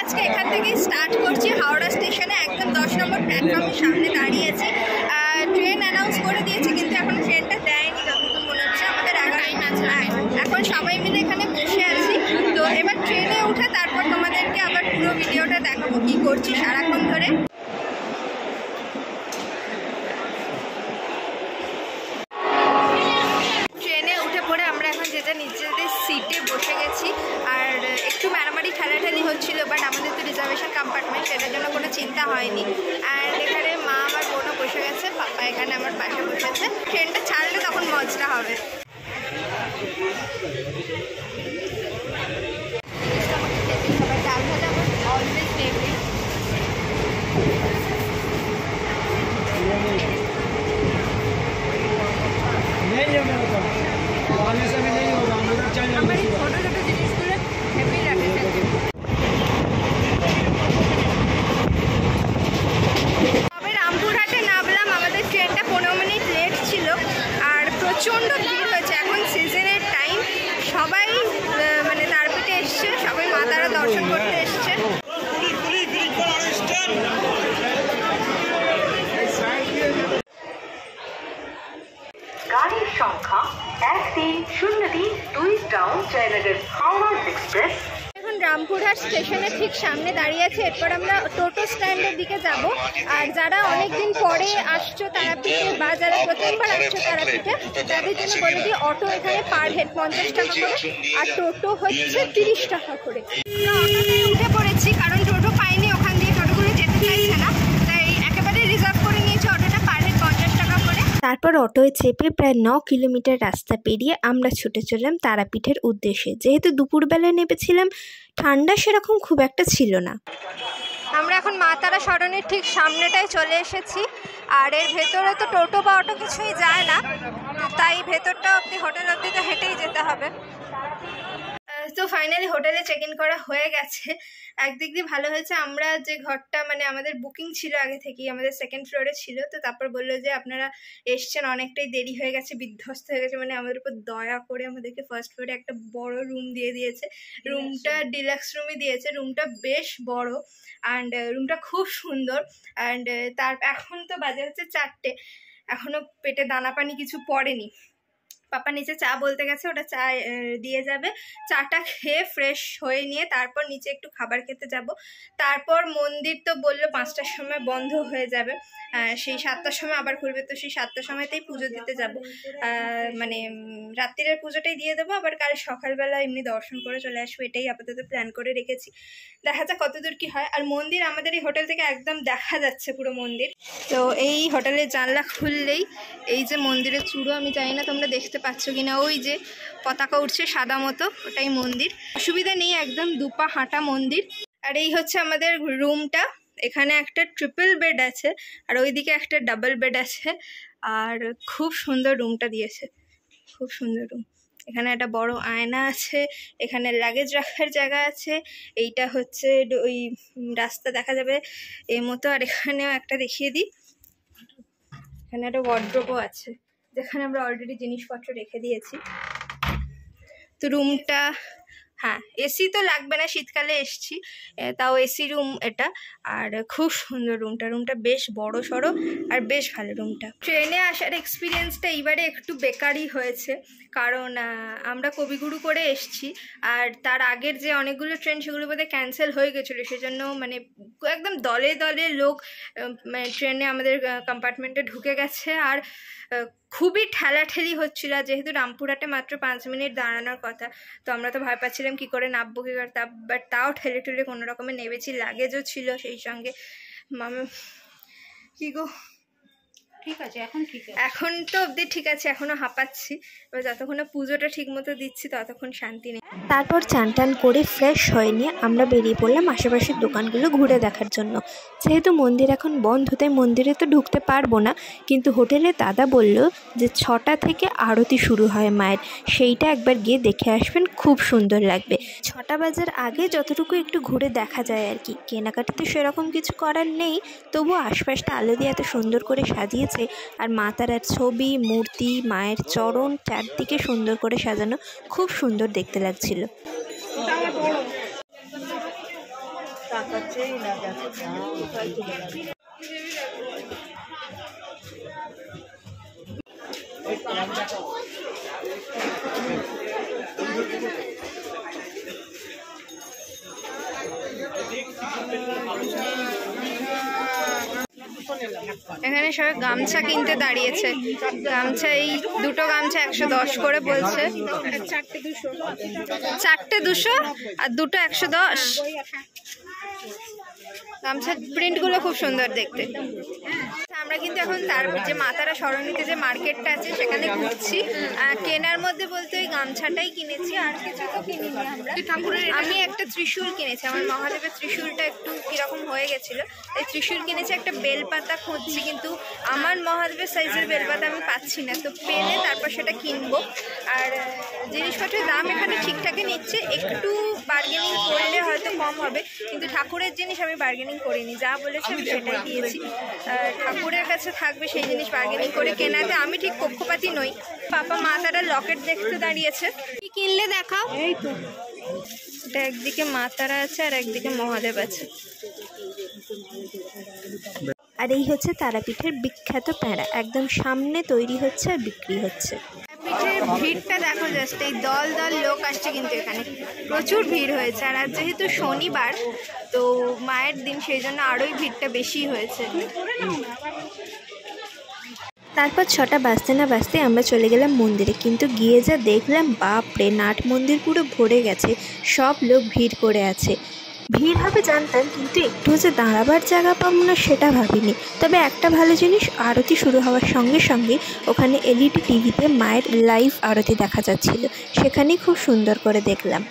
আজকে এখান থেকেই স্টার্ট করছি। হাওড়া স্টেশনে একদম 10 নম্বর প্ল্যাটফর্মের সামনে দাঁড়িয়েছি। ট্রেন অ্যানাউন্স করে দিয়েছে কিন্তু এখন ট্রেনটা দেয়নি যতদূর মনে হচ্ছে। আমাদের 11 আছে। এখন সবাই মিলে এখানে বসে আছি। তো এবার ট্রেনে উঠে তারপর তোমাদেরকে আবার পুরো ভিডিওটা দেখাবো কী করছি সারাক্ষণ ধরে। ট্রেনে উঠে পড়ে আমরা এখন যেটা নিজেদের সিটে বসে গেছি। আর একটু মারামারি ঠেলাঠেলি হচ্ছিল, বাট আমাদের তো রিজার্ভেশন কম্পার্টমেন্ট, সেটার জন্য কোনো চিন্তা হয়নি। অ্যান্ড এখানে মা আমার বোনও বসে গেছে, পাপা এখানে আমার পাশে বসেছে। ট্রেনটা ছাড়লে তখন মজা হবে। ডাল ভাজা আমার অলওয়েজ ফেভারিট। আমার এই ছোটো ছোটো জিনিসগুলো হেভি লাগে। তবে রামপুরহাটে নামলাম, আমাদের ট্রেনটা 15 মিনিট লেট ছিল আর প্রচণ্ড ভিড় হয়েছে। এখন সিজনের টাইম, সবাই মানে তারাপীঠে এসছে, সবাই মা তারা দর্শন করতে এসছে। গাড়ির সংখ্যা 1303 টাউন জয়নগর হাওড়া এক্সপ্রেস। এখন রামপুরহাট স্টেশনের ঠিক সামনে দাঁড়িয়ে আছে। এরপর আমরা টোটো স্ট্যান্ডের দিকে যাব। আর যারা অনেকদিন পরে আসছো তারাপীঠে বা যারা প্রথমবার আসছো তারাপীঠে, তাদের জন্য বলে দিই অটো এখানে পার হেড 50 টাকা করে, আর টোটো হচ্ছে 30 টাকা করে। আমরা অটোতে উঠে পড়েছি কারণ টোটো পাইনি, ওখান দিয়ে টোটোগুলো যেতে চাইছে না, তাই একেবারে রিজার্ভ করে নিয়েছি অটোটা পার হেড 50 টাকা করে। তারপর অটোয় চেপে প্রায় 9 কিলোমিটার রাস্তা পেরিয়ে আমরা ছুটে চললাম তারাপীঠের উদ্দেশ্যে। যেহেতু দুপুরবেলায় নেমেছিলাম, ঠান্ডা সেরকম খুব একটা ছিল না। আমরা এখন মা তারা সরণির ঠিক সামনেটায় চলে এসেছি। আর এর ভেতরে তো টোটো বা অটো কিছুই যায় না, তাই ভেতরটা অবধি হোটেল অবধি তো হেঁটেই যেতে হবে। তো ফাইনালি হোটেলে চেক ইন করা হয়ে গেছে। একদিক দিয়ে ভালো হয়েছে, আমরা যে ঘরটা মানে আমাদের বুকিং ছিল আগে থেকেই, আমাদের সেকেন্ড ফ্লোরে ছিল। তো তারপর বললো যে আপনারা এসছেন, অনেকটাই দেরি হয়ে গেছে, বিধ্বস্ত হয়ে গেছে, মানে আমাদের উপর দয়া করে আমাদেরকে ফার্স্ট ফ্লোরে একটা বড় রুম দিয়ে দিয়েছে। রুমটা ডিলাক্স রুমই দিয়েছে। রুমটা বেশ বড় অ্যান্ড রুমটা খুব সুন্দর। অ্যান্ড এখন তো বাজে হচ্ছে 4টে, এখনও পেটে দানা পানি কিছু পড়েনি। পাপা নিচে চা বলতে গেছে, ওটা চা দিয়ে যাবে। চাটা খেয়ে ফ্রেশ হয়ে নিয়ে তারপর নিচে একটু খাবার খেতে যাব। তারপর মন্দির তো বললো 5টার সময় বন্ধ হয়ে যাবে, সেই 7টার সময় আবার খুলবে। তো সেই 7টার সময়তেই পুজো দিতে যাব, মানে রাত্রিরের পুজোটাই দিয়ে দেবো, আবার কাল সকালবেলা এমনি দর্শন করে চলে আসবো। এটাই আপাতত প্ল্যান করে রেখেছি, দেখা যাক কতদূর কি হয়। আর মন্দির আমাদের এই হোটেল থেকে একদম দেখা যাচ্ছে পুরো মন্দির। তো এই হোটেলের জানলা খুললেই এই যে মন্দিরের চূড়ো, আমি জানি না তোমরা দেখতে পাচ্ছ কিনা, ওই যে পতাকা উঠছে সাদা মতো, ওটাই মন্দির। অসুবিধা নেই, একদম দুপা হাঁটা মন্দির। আর এই হচ্ছে আমাদের রুমটা। এখানে একটা ট্রিপল বেড আছে আর ওইদিকে একটা ডাবল বেড আছে। আর খুব সুন্দর রুমটা দিয়েছে, খুব সুন্দর রুম। এখানে একটা বড় আয়না আছে, এখানে লাগেজ রাখার জায়গা আছে। এইটা হচ্ছে ওই রাস্তা দেখা যাবে এই মতো। আর এখানেও একটা দেখিয়ে দিই, এখানে একটা ওয়ার্ড্রোবও আছে যেখানে আমরা অলরেডি জিনিসপত্র রেখে দিয়েছি। তো রুমটা, হ্যাঁ এসি তো লাগবে না, শীতকালে এসছি, তাও এসি রুম এটা। আর খুব সুন্দর রুমটা বেশ বড় সড়ো আর বেশ ভালো রুমটা। ট্রেনে আসার এক্সপিরিয়েন্সটা এইবারে একটু বেকারই হয়েছে, কারণ আমরা কবিগুরু করে এসছি। আর তার আগের যে অনেকগুলো ট্রেন সেগুলো বোধহয় ক্যান্সেল হয়ে গেছিলো, সেজন্য মানে একদম দলে দলে লোক মানে ট্রেনে আমাদের কম্পার্টমেন্টে ঢুকে গেছে। আর খুবই ঠেলাঠেলি হচ্ছিল, যেহেতু রামপুরহাটে মাত্র 5 মিনিট দাঁড়ানোর কথা। তো আমরা তো ভয় পাচ্ছিলাম কী করে নামবো কী করে, বাট তাও ঠেলে ঠেলে কোনো রকমে নেমেছি। লাগেজও ছিল সেই সঙ্গে। মামা কী গো, ঠিক আছে এখন? ঠিক আছে, এখন তো অবধি ঠিক আছে, এখনও হাঁপাচ্ছি। এবার যতক্ষণ পুজোটা ঠিক মতো দিচ্ছি ততক্ষণ শান্তি নেই। তারপর চান টান করে ফ্রেশ হয়ে নিয়ে আমরা বেরিয়ে পড়লাম আশেপাশের দোকানগুলো ঘুরে দেখার জন্য। যেহেতু মন্দির এখন বন্ধ, তাই মন্দিরে তো ঢুকতে পারবো না, কিন্তু হোটেলে দাদা বলল যে 6টা থেকে আরতি শুরু হয় মায়ের, সেইটা একবার গিয়ে দেখে আসবেন, খুব সুন্দর লাগবে। 6টা বাজার আগে যতটুকু একটু ঘুরে দেখা যায় আর কি। কেনাকাটা তো সেরকম কিছু করার নেই, তবুও আশপাশটা আলো দিয়ে এত সুন্দর করে সাজিয়েছে। আর মা তারার ছবি, মূর্তি, মায়ের চরণ চারদিকে সুন্দর করে সাজানো, খুব সুন্দর দেখতে লাগছিল। এখানে সবাই গামছা কিনতে দাঁড়িয়েছে। গামছা এই দুটো গামছা 110 করে বলছে, চারটে 200 আর দুটো 110। গামছার প্রিন্টগুলো খুব সুন্দর দেখতে। আমরা কিন্তু এখন তার যে মাতারা সরণিতে যে মার্কেটটা আছে সেখানে ঘুরছি। কেনার মধ্যে বলতে ওই গামছাটাই কিনেছি, আর কিছু তো কিনিনি আমরা। আমি একটা ত্রিশূল কিনেছি, আমার মহাদেবের ত্রিশূলটা একটু কিরকম হয়ে গেছিলো, তাই ত্রিশূল কিনেছি। একটা বেলপাতা খুঁজছি, কিন্তু আমার মহাদেবের সাইজের বেলপাতা আমি পাচ্ছি না, তো পেলে তারপর সেটা কিনবো। আর জিনিসপত্রের দাম এখানে ঠিকঠাকই নিচ্ছে, একটু বার্গেনিং করলে হয়তো কম হবে, কিন্তু ঠাকুরের জিনিস আমি বার্গেনিং করিনি, যা বলেছি আমি সেটাই দিয়েছি। ঠাকুরের কাছে থাকবে সেই জিনিস বার্গেনিং করে কেনাতে আমি ঠিক পক্ষপাতী নই। পাপা মা তারা লকেট দেখতে দাঁড়িয়েছে, কি কিনলে দেখাও। এই তো এটা একদিকে মা তারা আছে আর একদিকে মহাদেব আছে। আর এই হচ্ছে তারাপীঠের বিখ্যাত প্যাঁড়া, একদম সামনে তৈরি হচ্ছে আর বিক্রি হচ্ছে। পিঠের ভিড়টা দেখো জাস্ট, এই দল দল লোক আসছে, কিন্তু এখানে প্রচুর ভিড় হয়েছে। আর আজ যেহেতু শনিবার তো মায়ের দিন, সেই জন্য আরোই ভিড়টা বেশি হয়েছে। তারপর 6টা বাজতে না বাজতে আমরা চলে গেলাম মন্দিরে, কিন্তু গিয়ে যা দেখলাম, বাপরে, নাট মন্দির পুরো ভরে গেছে, সব লোক ভিড় করে আছে। ভিড় হবে জানতাম, কিন্তু একটু যে দাঁড়াবার জায়গা পাবো না সেটা ভাবিনি। তবে একটা ভালো জিনিস, আরতি শুরু হওয়ার সঙ্গে সঙ্গে ওখানে এলইডি টিভিতে মায়ের লাইভ আরতি দেখা যাচ্ছিল, সেখানেই খুব সুন্দর করে দেখলাম।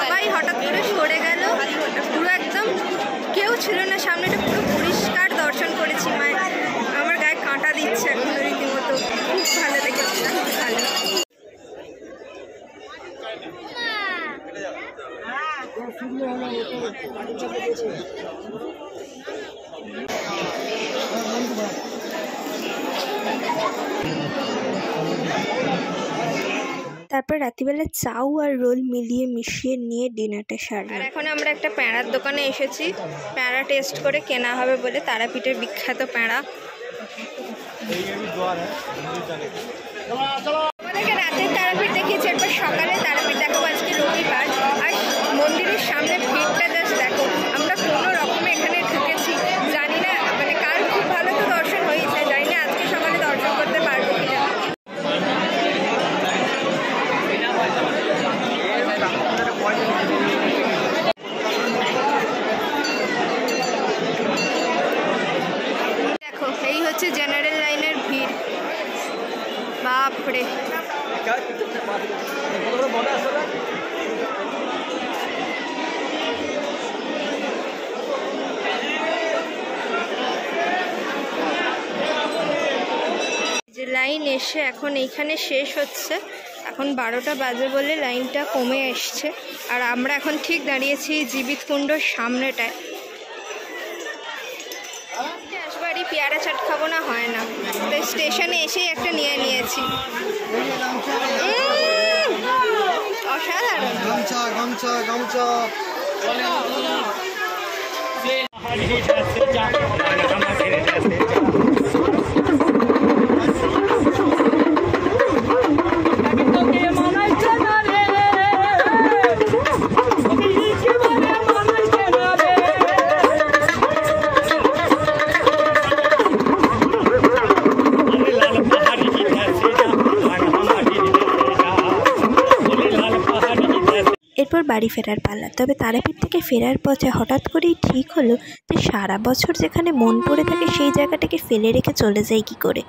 সবাই হঠাৎ করে সরে গেল, পুরো একদম কেউ ছিল না সামনেটা, পুরো পরিষ্কার দর্শন করেছি মায়ের। আমার গায়ে কাঁটা দিচ্ছে এখন রীতিমতো, খুব ভালো লেগেছে, খুব ভালো। তারপর রাত্রিবেলা চাউ আর রোল মিলিয়ে মিশিয়ে নিয়ে ডিনারটা সারলাম। আর এখন আমরা একটা প্যাঁড়ার দোকানে এসেছি, প্যাঁড়া টেস্ট করে কেনা হবে বলে, তারাপীঠের বিখ্যাত প্যাঁড়া। আমাদেরকে রাতের তারাপীঠ দেখিয়েছি, এরপর সকালে তারাপীঠ দেখাবো। আজকে রবিবার, আর মন্দিরের সামনে ভিড়টা জাস্ট দেখো। আমরা কোনো রকমে এখানে ঢুকেছি, জানি না মানে কার খুব ভালো তো দর্শন হয়েছে, জানি না আজকে সকালে দর্শন করতে পারবো কিনা। দেখো এই হচ্ছে জেনারেল লাইনের ভিড়, বাপরে। যে লাইন এসে এখন এইখানে শেষ হচ্ছে, এখন 12টা বাজে বলে লাইনটা কমে এসছে। আর আমরা এখন ঠিক দাঁড়িয়েছি জীবিত কুণ্ডর সামনেটায়। আসবারই পেয়ারা চাট খাবো না হয় না, তো স্টেশনে এসেই একটা নিয়ে নিয়েছি। অসাধারণ। এরপর বাড়ি ফেরার পালা। তবে তারাপীঠ থেকে ফেরার পথে হঠাৎ করেই ঠিক হলো যে সারা বছর যেখানে মন পড়ে থাকে সেই জায়গাটাকে ফেলে রেখে চলে যায় কি করে।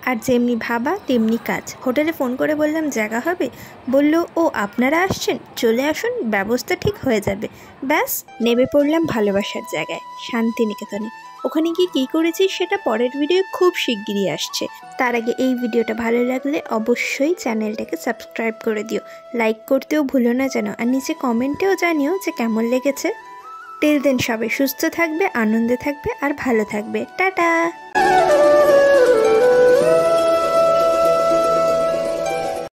আর যেমনি ভাবা তেমনি কাজ। হোটেলে ফোন করে বললাম জায়গা হবে, বলল ও আপনারা আসছেন, চলে আসুন, ব্যবস্থা ঠিক হয়ে যাবে। ব্যাস নেমে পড়লাম ভালোবাসার জায়গায়, শান্তিনিকেতনে। ওখানে গিয়ে কী করেছি সেটা পরের ভিডিও খুব শিগগিরই আসছে। তার আগে এই ভিডিওটা ভালো লাগলে অবশ্যই চ্যানেলটাকে সাবস্ক্রাইব করে দিও, লাইক করতেও ভুলো না যেন, আর নিচে কমেন্টেও জানিও যে কেমন লেগেছে। টিল দেন সবাই সুস্থ থাকবে, আনন্দে থাকবে আর ভালো থাকবে। টাটা।